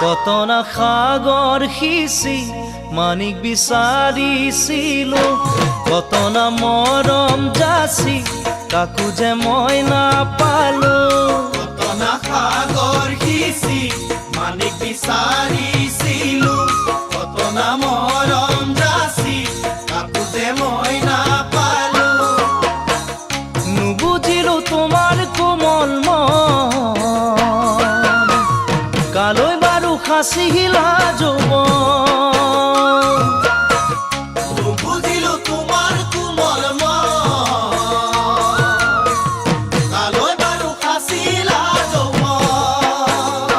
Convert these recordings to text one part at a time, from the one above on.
কত না সাগৰ সিঁচি মানিক বিচাৰিছিলো, কত না মৰম যাচি কাকো যে মই নাপালো। কত না সাগৰ সিঁচি মানিক বিচাৰিছিলো, কত না মৰম যাচি কাকো যে মই নাপালো। নুবুজিলো তোমাৰ কোমল মন, কালৈ বাৰু সাঁচিলা যৌৱন। বুঝিলো তোমাৰ কোমল মন, কালৈ বাৰু সাঁচিলা যৌৱন।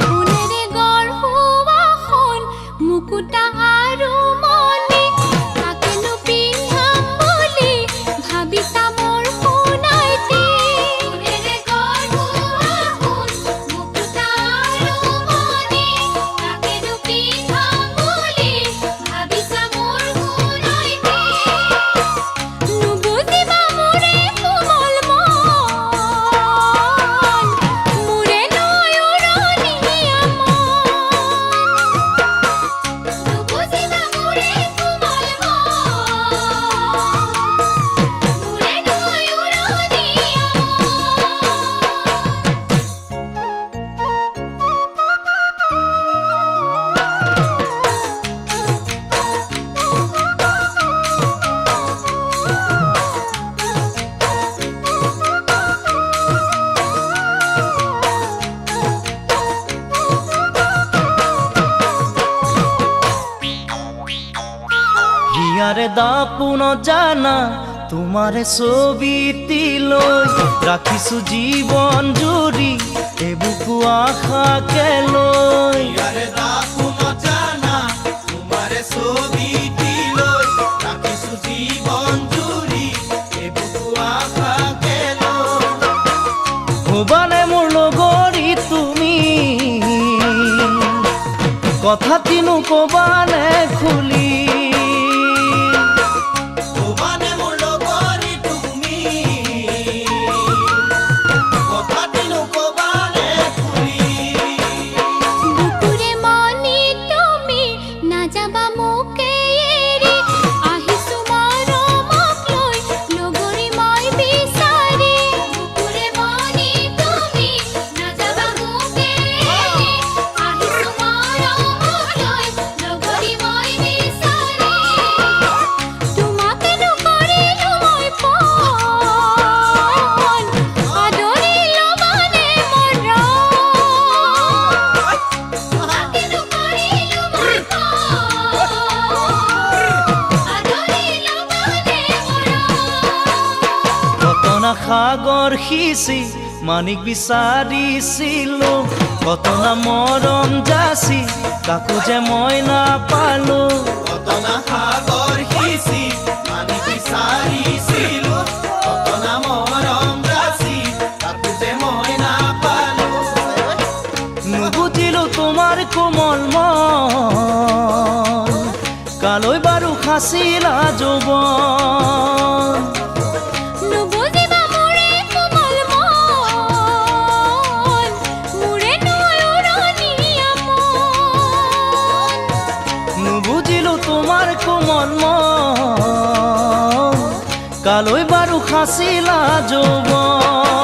ফুলেৰে গঢ়োৱাখন মুকুতা আৰু মণি, তাকেনো পিন্ধাম বুলি ভাবিছা মোৰ সোণাইটি। ফুলেৰে গঢ়োৱাখন মুকুতা আৰু মণি, তাকেনো পিন্ধাম বুলি ভাবিছা মোৰ সোণাইটি। নুবুজিবা মোৰে কোমল মন, মোৰে নৈ উৰণীয়া মন। নুবুজিবা মোৰে কোমল মন, মোৰে নৈ উৰণীয়া হিয়াৰে দাপোন জানা তোমাৰে ছবিটি লৈ, ৰাখিছো জীৱন জুৰি এবুকু আশাকে লৈ। ইয়াৰে দাপোন জানা তোমাৰে ছবিটি লৈ, ৰাখিছো জীৱন জুৰি এবুকু আশাকে লৈ। হবানে মোৰ লগৰী তুমি, কথা কিনো কবানে খুলি। ভবানে মোৰ লগৰী তুমি, কথাটিনো কবানে খুলি। বুকুৰে মনি তুমি নাযাবা মোকে এৰি, আহিছো মৰমক লৈ লগৰী মই বিচাৰি। বুকুৰে মনি তুমি নাযাবা মোকে এৰি, আহিছো মৰমক লৈ লগৰী মই বিচাৰি। তোমাকেনো কৰিলো মই পণ, আদৰি ল'বানে মৰম। তোমাকেনো কৰিলো মই পণ, আদৰি ল'বানে মৰম। কত না সাগৰ সিঁচি মানিক বিচাৰিছিলো, কত না মৰম যাচি কাকো যে মই নাপালো। কত না সাগৰ সিঁচি মানিক বিচাৰিছিলো, কত না মৰম যাচি কাকো যে মই নাপালো। নুবুজিলো তোমাৰ কোমল মন, কালৈ বাৰু সাঁচিলা যৌৱন। নুবুজিবা মোৰে কোমল মন, মোৰে নৈ উৰণীয়া মন। নুবুজিলো তোমাৰ কোমল মন, কালৈ বাৰু সাঁচিলা যৌৱন।